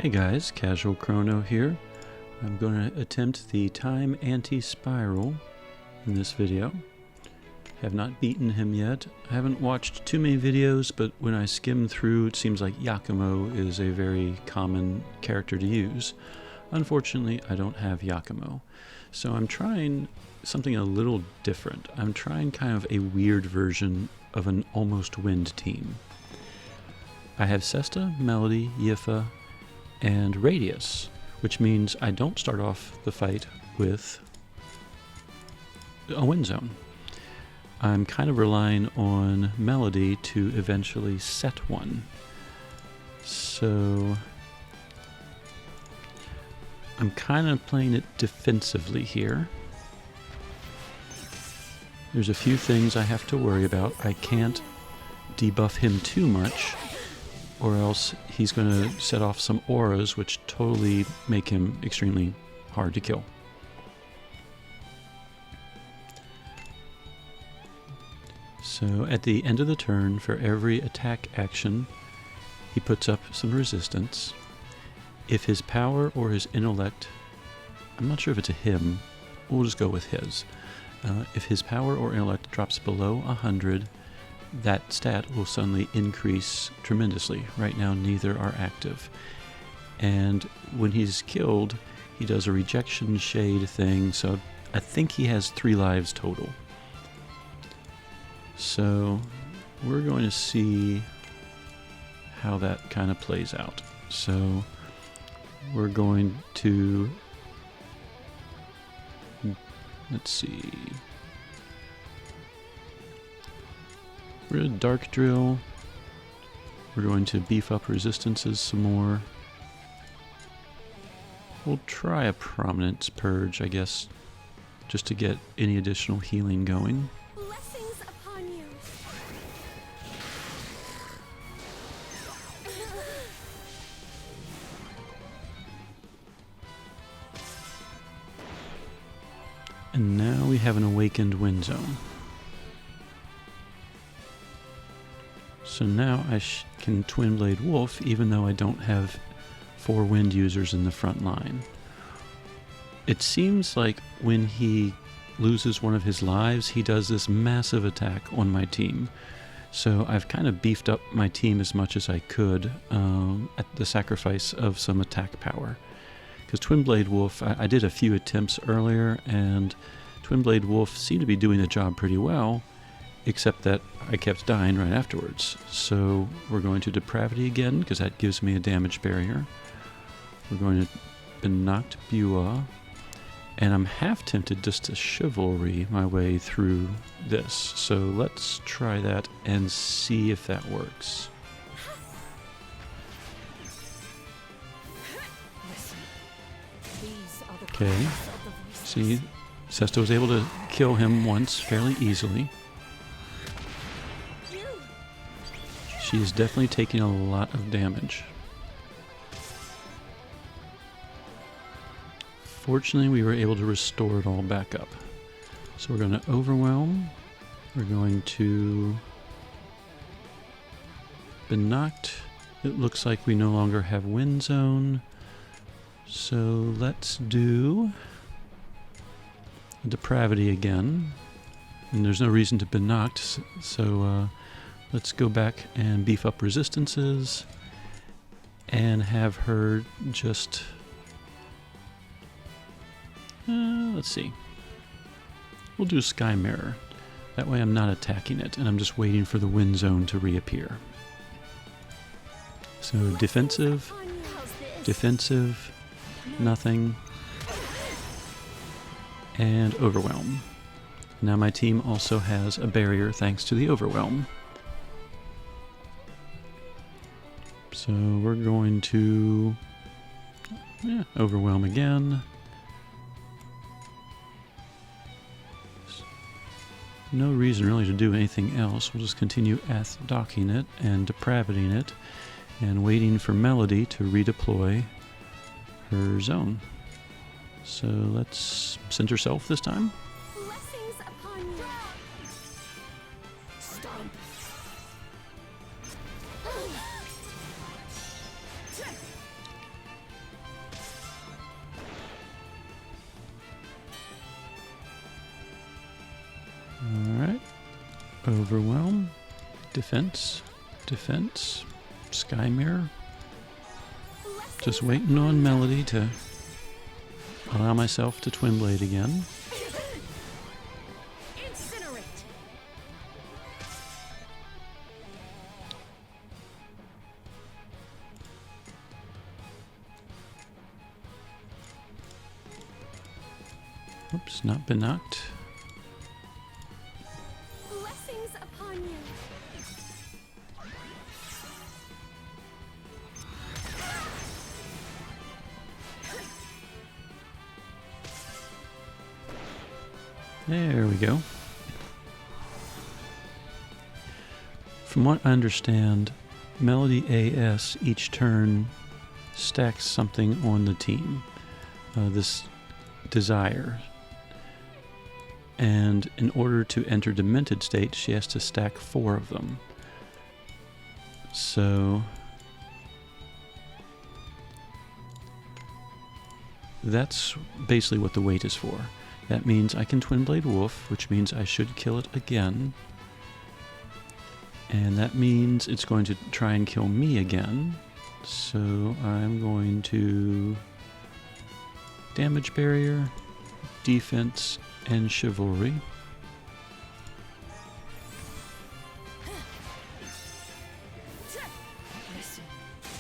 Hey guys, Casual Chrono here. I'm going to attempt the time anti-spiral in this video. Have not beaten him yet. I haven't watched too many videos, but when I skim through, it seems like Yakumo is a very common character to use. Unfortunately, I don't have Yakumo. So I'm trying something a little different. I'm trying kind of a weird version of an almost wind team. I have Sesta, Melody, Yifa, and Radias, which means I don't start off the fight with a wind zone. I'm kind of relying on Melody to eventually set one. So I'm kind of playing it defensively here. There's a few things I have to worry about. I can't debuff him too much, or else he's going to set off some auras which totally make him extremely hard to kill. So at the end of the turn, for every attack action, he puts up some resistance. If his power or his intellect, I'm not sure if it's a him, we'll just go with his. If his power or intellect drops below 100, that stat will suddenly increase tremendously. Right now, neither are active. And when he's killed, he does a rejection shade thing, so I think he has 3 lives total. So we're going to see how that kind of plays out. So we're going to, let's see, we're going to Dark Drill. We're going to beef up resistances some more. We'll try a Prominence Purge, I guess, just to get any additional healing going. Blessings upon you. And now we have an Awakened Wind Zone. So now I can Twinblade Wolf, even though I don't have 4 wind users in the front line. It seems like when he loses one of his lives, he does this massive attack on my team. So I've kind of beefed up my team as much as I could at the sacrifice of some attack power. Because Twinblade Wolf, I did a few attempts earlier, and Twinblade Wolf seemed to be doing the job pretty well, except that I kept dying right afterwards. So we're going to Depravity again, because that gives me a damage barrier. We're going to Benacht Bua, and I'm half tempted just to Chivalry my way through this. So let's try that and see if that works. Okay, see, Sesta was able to kill him once fairly easily. She is definitely taking a lot of damage. Fortunately, we were able to restore it all back up. So we're going to Overwhelm. We're going to Benacht. It looks like we no longer have Wind Zone. So let's do Depravity again. And there's no reason to Benacht, so let's go back and beef up resistances and have her just, let's see. We'll do Sky Mirror. That way I'm not attacking it, and I'm just waiting for the wind zone to reappear. So defensive, defensive, nothing, and Overwhelm. Now my team also has a barrier thanks to the Overwhelm. So we're going to Overwhelm again. No reason really to do anything else. We'll just continue docking it and depravitying it and waiting for Melody to redeploy her zone. So let's send herself this time. Blessings upon you. Stomp. Overwhelm. Defense. Defense. Sky Mirror. Just waiting on Melody to allow myself to Twinblade again. Incinerate. Oops, not been knocked. Blessings upon you. There we go. From what I understand, Melody AS each turn stacks something on the team. This desire. And in order to enter Demented State, she has to stack 4 of them. So that's basically what the wait is for. That means I can Twinblade Wolf, which means I should kill it again. And that means it's going to try and kill me again. So I'm going to Damage Barrier, Defense, and Chivalry.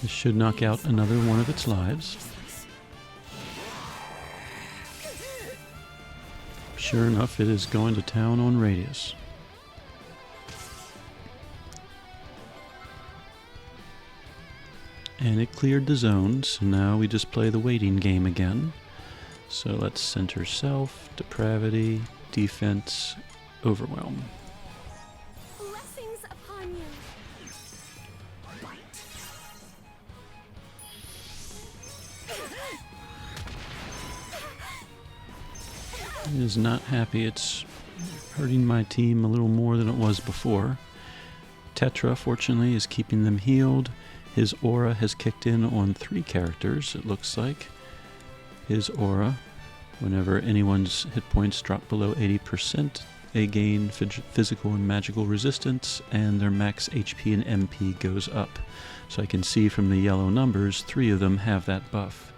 This should knock out another one of its lives. Sure enough, it is going to town on Radias. And it cleared the zone, so now we just play the waiting game again. So let's center self, depravity, defense, overwhelm. Blessings upon you. It is not happy. It's hurting my team a little more than it was before. Tetra, fortunately, is keeping them healed. His aura has kicked in on 3 characters, it looks like. His aura, whenever anyone's hit points drop below 80%, they gain physical and magical resistance, and their max HP and MP goes up. So I can see from the yellow numbers, 3 of them have that buff.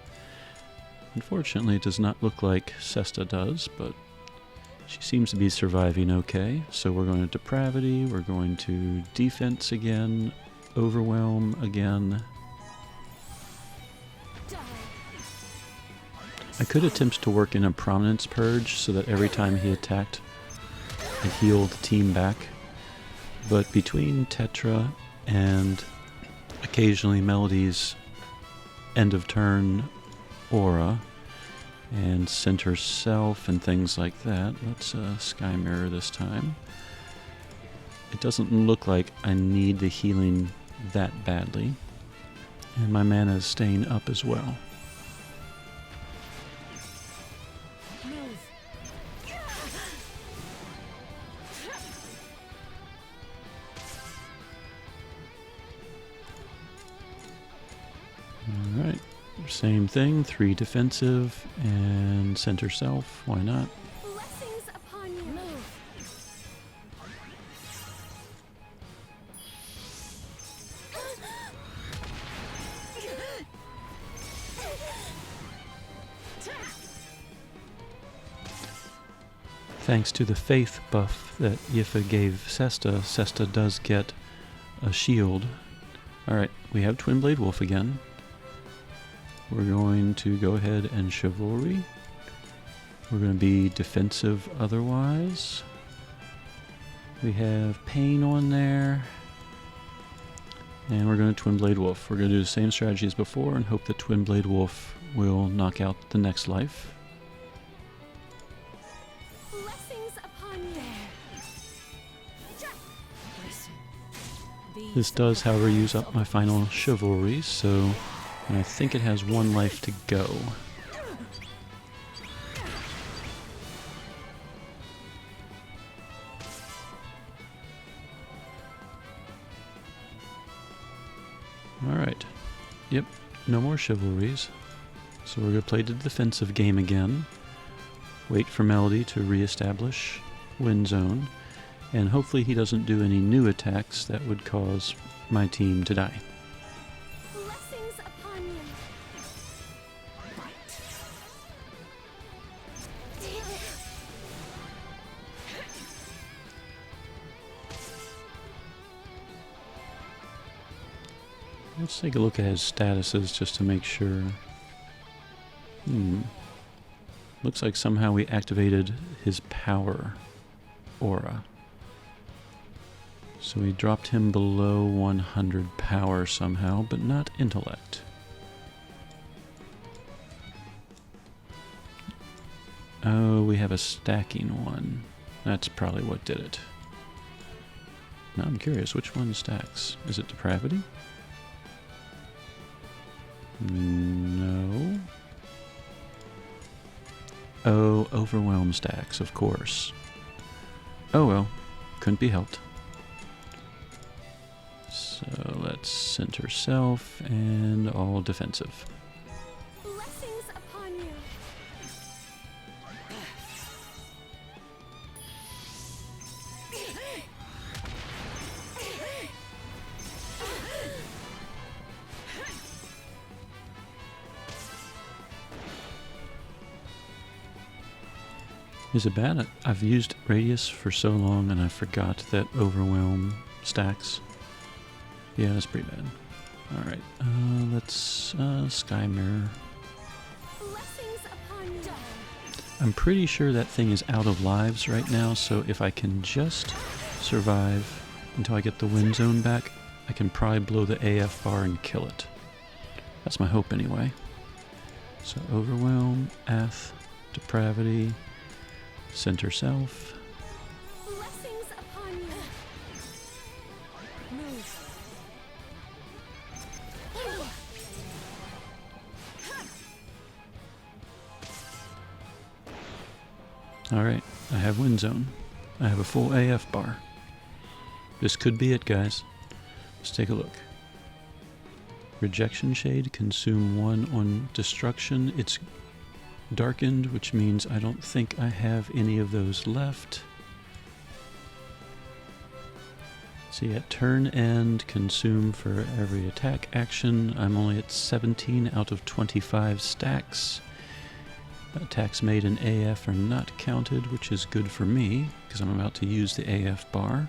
Unfortunately, it does not look like Sesta does, but she seems to be surviving okay. So we're going to Depravity, we're going to Defense again, Overwhelm again. I could attempt to work in a Prominence Purge so that every time he attacked, I healed the team back. But between Tetra and occasionally Melody's end of turn aura and center self and things like that, let's Sky Mirror this time. It doesn't look like I need the healing that badly, and my mana is staying up as well. Alright, same thing, 3 defensive and center self, why not? Blessings upon you. Thanks to the faith buff that Yifa gave Sesta, Sesta does get a shield. Alright, we have Twinblade Wolf again. We're going to go ahead and Chivalry. We're going to be defensive otherwise. We have Pain on there. And we're going to Twinblade Wolf. We're going to do the same strategy as before and hope that Twinblade Wolf will knock out the next life. Blessings upon you. This does, however, use up my final Chivalry, so I think it has 1 life to go. Alright. Yep, no more Chivalries. So we're going to play the defensive game again. Wait for Melody to reestablish win zone. And hopefully he doesn't do any new attacks that would cause my team to die. Blessings upon you. Let's take a look at his statuses just to make sure. Looks like somehow we activated his power aura. So we dropped him below 100 power somehow, but not intellect. Oh, we have a stacking one. That's probably what did it. Now I'm curious, which one stacks? Is it depravity? No. Oh, overwhelm stacks, of course. Oh well, couldn't be helped. So let's center self and all defensive. Blessings upon you. Is it bad? I've used Radius for so long and I forgot that overwhelm stacks. Yeah, that's pretty bad. Alright, let's Sky Mirror. Blessings upon you. I'm pretty sure that thing is out of lives right now, so if I can just survive until I get the wind zone back, I can probably blow the AF bar and kill it. That's my hope anyway. So Overwhelm, Ath, Depravity, Center Self. Blessings upon you. Move. Alright, I have wind zone. I have a full AF bar. This could be it, guys. Let's take a look. Rejection Shade, consume 1 on destruction. It's darkened, which means I don't think I have any of those left. See, at turn end, consume for every attack action. I'm only at 17 out of 25 stacks. Attacks made in AF are not counted, which is good for me, because I'm about to use the AF bar.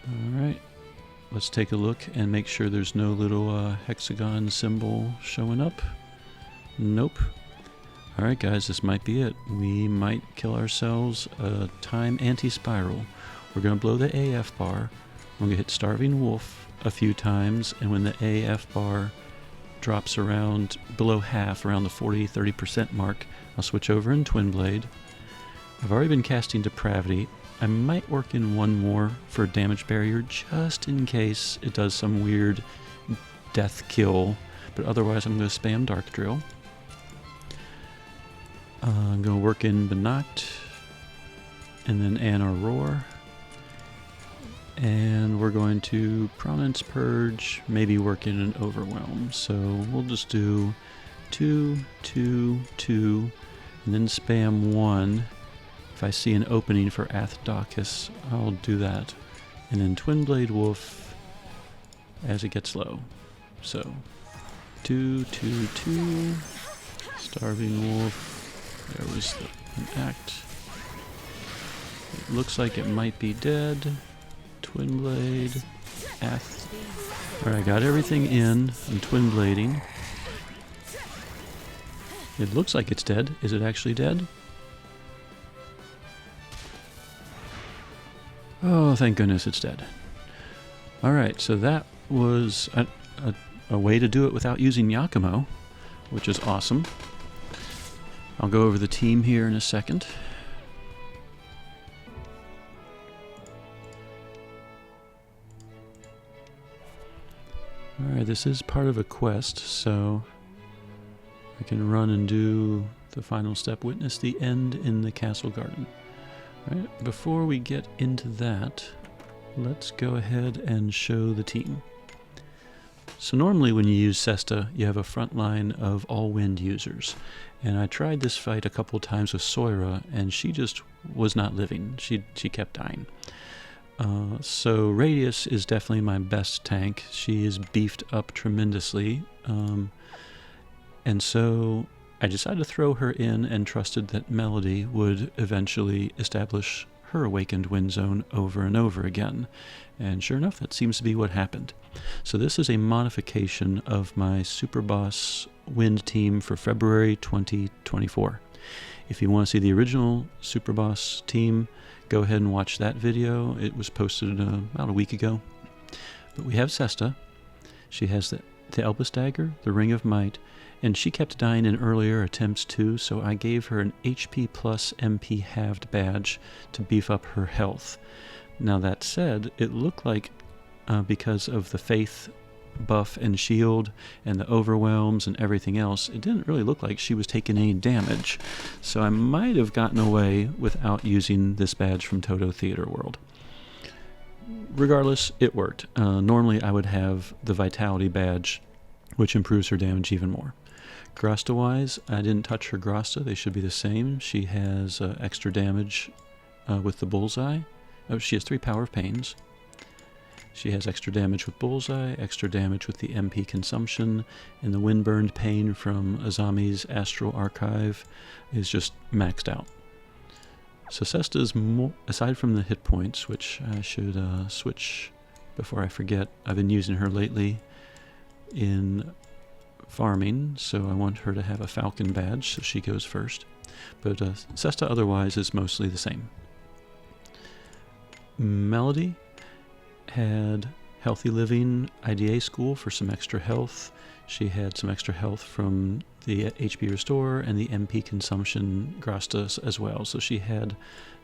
Alright, let's take a look and make sure there's no little hexagon symbol showing up. Nope. Alright guys, this might be it. We might kill ourselves a time anti-spiral. We're going to blow the AF bar. We're going to hit Starving Wolf a few times, and when the AF bar drops around below half, around the 40-30% mark, I'll switch over in Twinblade. I've already been casting Depravity. I might work in one more for damage barrier just in case it does some weird death kill, but otherwise I'm going to spam Dark Drill. I'm going to work in Benacht, and then Anar Roar. And we're going to Prominence Purge, maybe work in an Overwhelm. So we'll just do 2, 2, 2, and then spam 1. If I see an opening for Athdocus, I'll do that. And then Twinblade Wolf as it gets low. So 2, 2, 2, Starving Wolf. There was an act. It looks like it might be dead. Twinblade, Ath. Alright, I got everything in. I'm Twinblading. It looks like it's dead. Is it actually dead? Oh, thank goodness it's dead. Alright, so that was a way to do it without using Yakumo, which is awesome. I'll go over the team here in a second. Alright, this is part of a quest, so I can run and do the final step, witness the end in the castle garden. Alright, before we get into that, let's go ahead and show the team. So normally when you use Sesta, you have a front line of all wind users. And I tried this fight a couple times with Soira, and she just was not living. She kept dying. So Radias is definitely my best tank. She is beefed up tremendously. And so I decided to throw her in and trusted that Melody would eventually establish her awakened wind zone over and over again. And sure enough, that seems to be what happened. So this is a modification of my Super Boss Wind team for February 2024. If you want to see the original Super Boss team, go ahead and watch that video. It was posted about a week ago. But we have Sesta. She has the Elbis Dagger, the Ring of Might, and she kept dying in earlier attempts too, so I gave her an HP plus MP halved badge to beef up her health. Now that said, it looked like because of the faith buff and shield and the overwhelms and everything else, it didn't really look like she was taking any damage. So I might have gotten away without using this badge from Toto Theater World. Regardless, it worked. Normally I would have the Vitality badge, which improves her damage even more. Grasta-wise, I didn't touch her Grasta. They should be the same. She has extra damage with the Bullseye. Oh, she has 3 Power of Pains. She has extra damage with Bullseye, extra damage with the MP consumption, and the Windburned Pain from Azami's Astral Archive is just maxed out. So Sesta is more, aside from the hit points, which I should switch before I forget. I've been using her lately in farming, so I want her to have a Falcon badge, so she goes first. But Sesta otherwise is mostly the same. Melody had Healthy Living IDA School for some extra health. She had some extra health from the HP Restore and the MP Consumption Grastas as well. So she had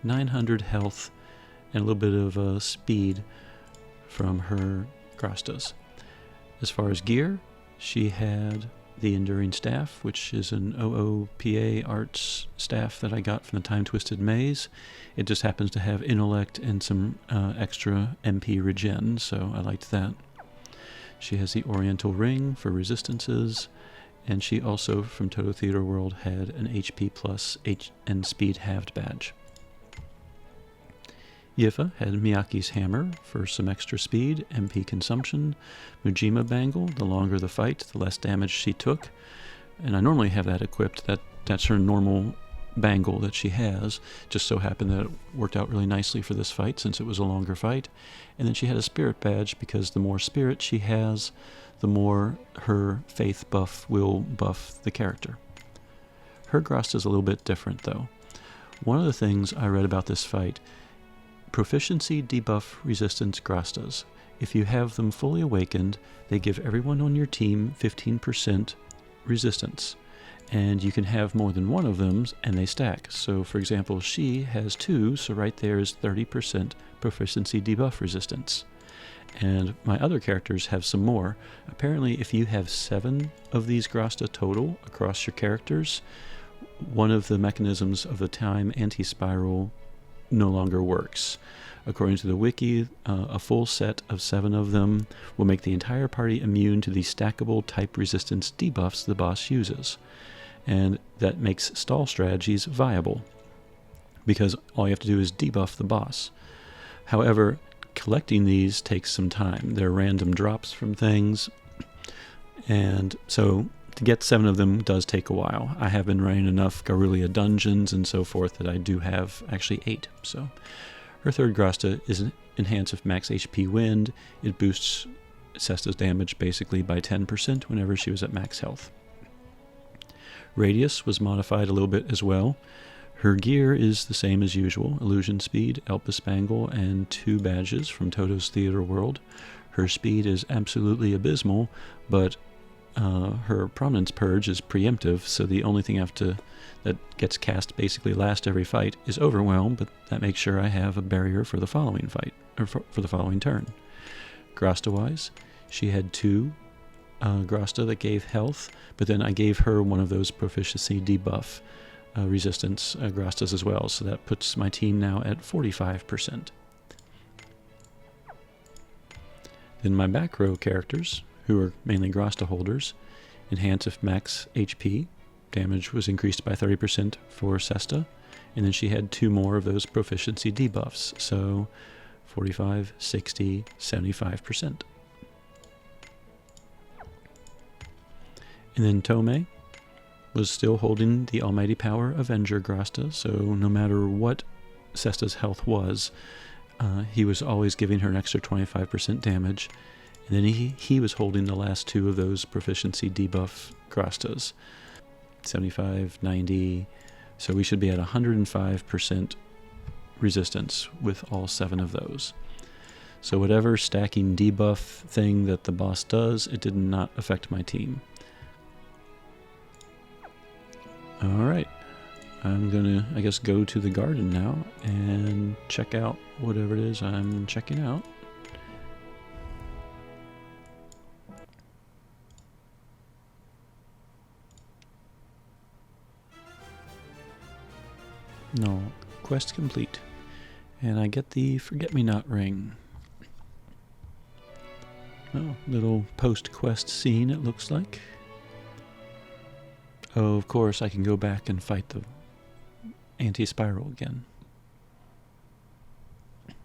900 health and a little bit of speed from her Grastas. As far as gear, she had the Enduring Staff, which is an OOPA Arts staff that I got from the Time Twisted Maze. It just happens to have Intellect and some extra MP regen, so I liked that. She has the Oriental Ring for resistances, and she also, from Toto Theater World, had an HP plus and speed halved badge. Yifa had Miyaki's Hammer for some extra speed, MP consumption, Mujima Bangle, the longer the fight, the less damage she took, and I normally have that equipped. That's her normal bangle that she has. Just so happened that it worked out really nicely for this fight since it was a longer fight. And then she had a Spirit badge because the more spirit she has, the more her faith buff will buff the character. Her Grasta is a little bit different though. One of the things I read about this fight, Proficiency Debuff Resistance Grastas. If you have them fully awakened, they give everyone on your team 15% resistance. And you can have more than one of them, and they stack. So, for example, she has 2, so right there is 30% Proficiency Debuff Resistance. And my other characters have some more. Apparently, if you have 7 of these Grasta total across your characters, one of the mechanisms of the time anti-spiral no longer works. According to the wiki, a full set of 7 of them will make the entire party immune to the stackable type resistance debuffs the boss uses. And that makes stall strategies viable, because all you have to do is debuff the boss. However, collecting these takes some time. They're random drops from things, and so to get 7 of them does take a while. I have been running enough Garulia dungeons and so forth that I do have actually 8. So her third Grasta is enhanced with max HP Wind. It boosts Sesta's damage basically by 10% whenever she was at max health. Radius was modified a little bit as well. Her gear is the same as usual, Illusion Speed, Elpis Bangle, and 2 badges from Toto's Theater World. Her speed is absolutely abysmal, but her Prominence Purge is preemptive, so the only thing that gets cast basically last every fight is Overwhelm, but that makes sure I have a barrier for the following fight, or for the following turn. Grasta-wise, she had 2 Grasta that gave health, but then I gave her one of those Proficiency Debuff Resistance Grastas as well, so that puts my team now at 45%. Then my back row characters, who are mainly grasta holders. Enhance if max HP. Damage was increased by 30% for Sesta. And then she had 2 more of those proficiency debuffs. So 45, 60, 75%. And then Tome was still holding the Almighty Power Avenger Grasta, so no matter what Sesta's health was, he was always giving her an extra 25% damage. And then he was holding the last 2 of those proficiency debuff Grastas, 75, 90, so we should be at 105% resistance with all 7 of those. So whatever stacking debuff thing that the boss does, it did not affect my team. Alright, I'm gonna, I guess, go to the garden now and check out whatever it is I'm checking out. No, quest complete. And I get the Forget-Me-Not ring. Oh, little post-quest scene it looks like. Oh, of course, I can go back and fight the anti-spiral again. At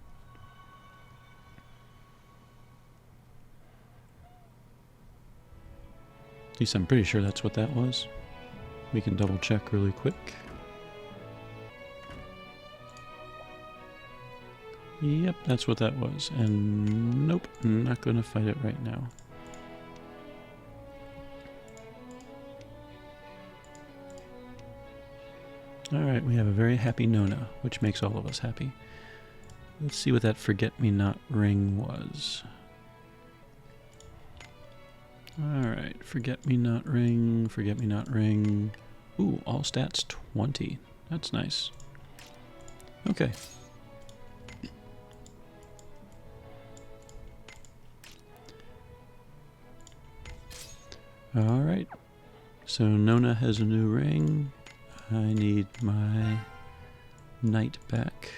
least I'm pretty sure that's what that was. We can double check really quick. Yep, that's what that was. And nope, I'm not going to fight it right now. Alright, we have a very happy Nona, which makes all of us happy. Let's see what that Forget-Me-Not ring was. Alright, Forget-Me-Not ring, Forget-Me-Not ring. Ooh, all stats 20. That's nice. Okay. Alright, so Nona has a new ring. I need my knight back.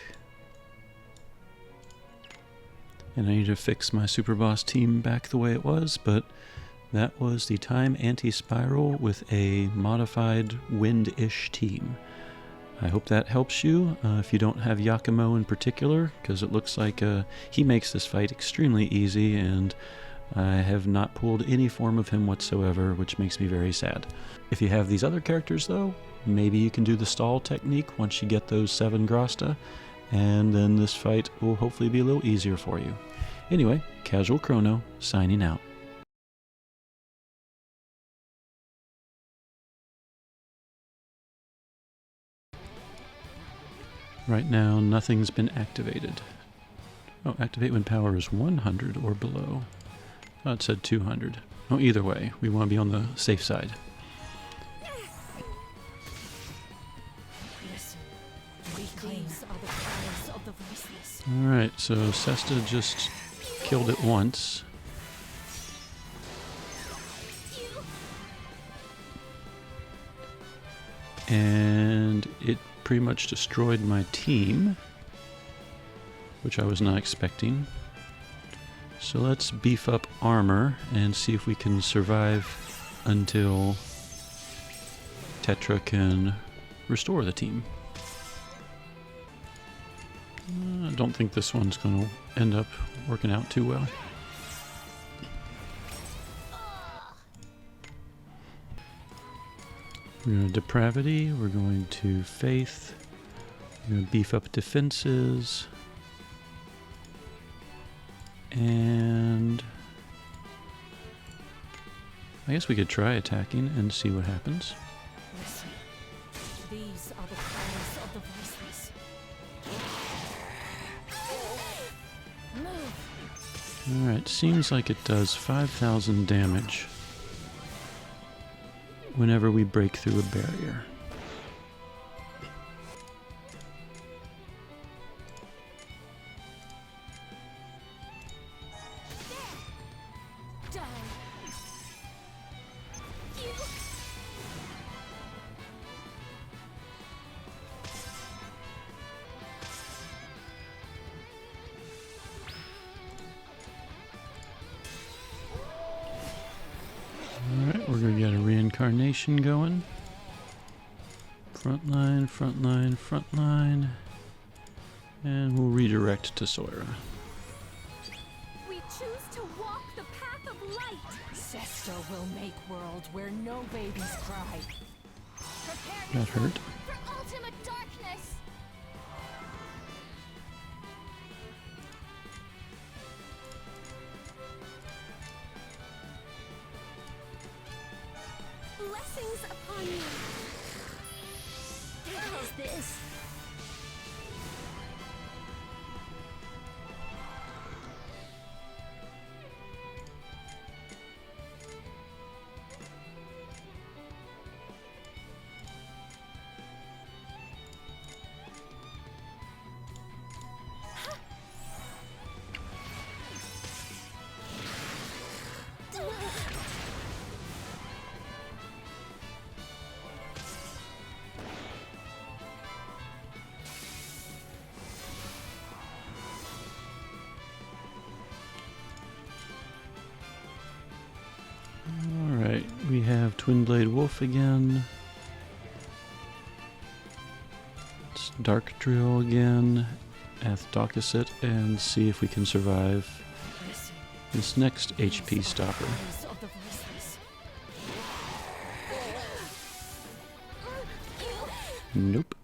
And I need to fix my super boss team back the way it was, but that was the time anti-spiral with a modified wind-ish team. I hope that helps you if you don't have Yakumo in particular, because it looks like he makes this fight extremely easy, and I have not pulled any form of him whatsoever, which makes me very sad. If you have these other characters though, maybe you can do the stall technique once you get those 7 Grasta, and then this fight will hopefully be a little easier for you. Anyway, Casual Crono, signing out. Right now, nothing's been activated. Oh, activate when power is 100 or below. Oh, it said 200. Oh, either way, we want to be on the safe side. Alright, so Sesta just killed it once. And it pretty much destroyed my team, which I was not expecting. So let's beef up armor and see if we can survive until Tetra can restore the team. I don't think this one's going to end up working out too well. We're going to Depravity, we're going to Faith, we're going to beef up defenses, and I guess we could try attacking and see what happens. Listen. These are the cries of the voiceless. Move. Alright, seems like it does 5,000 damage whenever we break through a barrier. Die. You. Incarnation going. Front line, front line, front line. And we'll redirect to Sora. We choose to walk the path of light. Sesta will make world where no babies cry. Prepare That hurt. for ultimate darkness. Blessings upon you. How's this? Alright, we have Twinblade Wolf again. Let's Dark Drill again. Athdokus it and see if we can survive Listen. this next HP stopper. Voice of the voiceless. Nope.